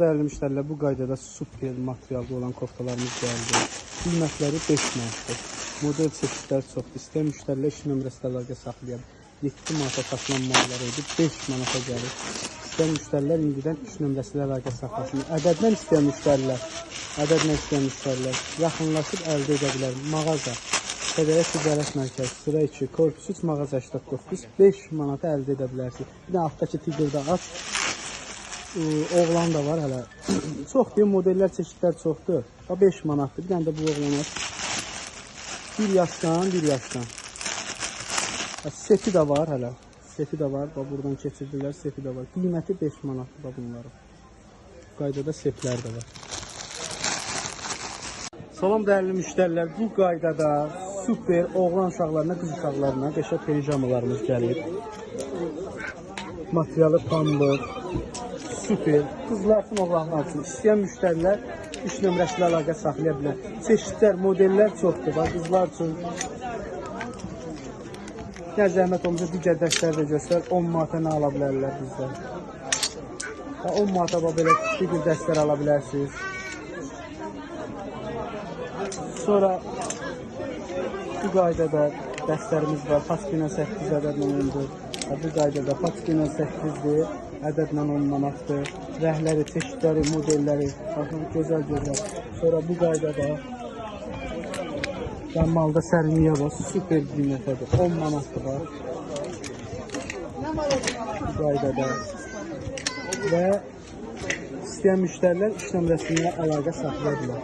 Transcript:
Değerli müşteriler, bu qaydada super materialda olan koftalarımız gəldi. Qiymətləri 5 manatdır. Model çeşidləri çoxdur. İstəyən müştərilər iş nömrəsi əlaqə saxlayan 7 manata satılan mallar idi, 5 manata gəlir. İstəyən müştərilər indidən iş nömrəsi əlaqə saxlasın. Ədədlə istəyən müştərilər yaxınlaşıb əldə edə bilər. Mağaza Federal Ticarət Mərkəzi sıra 2, korpus 3, mağaza 89, 5 manata əldə edə bilərsiniz. Bir də altdakı tigrdə aç. Oğlan da var hələ. Çoxdur, modellər, çeşidlər çoxdur. 5 manatdır. Bir dənə də bu oğlan var. 1 yaşdan. Seti də var hələ. Seti də var. Buradan keçirdilər. Seti də var. Qiyməti 5 manatdır bunların. Qaydada setlər də var. Salam dəyərli müştərilər. Bu qaydada super oğlan uşaqlarına, qız uşaqlarına qəşəng pijamalarımız gəlir. Materialı pambıq. Super. Qızlar üçün, oğlanlar üçün. İstəyən müştərilər iş nömrəsi ilə əlaqə saxlaya bilər. Çeşidlər, modellər çoxdur. Qızlar üçün. Gəl zəhmət olunca digər dəstələri də göstər. 10 manata nə ala bilərlər bizdən. 10 manata belə digər dəstələr ala bilərsiniz. Sonra bu qaydada dəstərimiz var. Paskina 8 ədədlə 10-dur. Bu qaydada paskina 8-dir. Ədədlə 10 manatdır. Rəhləri, çeşidləri, modelləri. Baxın, gözəl. Sonra bu qaydada malda sərinliyə var. Super qiymətədir. 10 manatdır var. Bu qaydada. Və istəyən müştərilər iş nömrəsində əlaqə saxlaya bilər.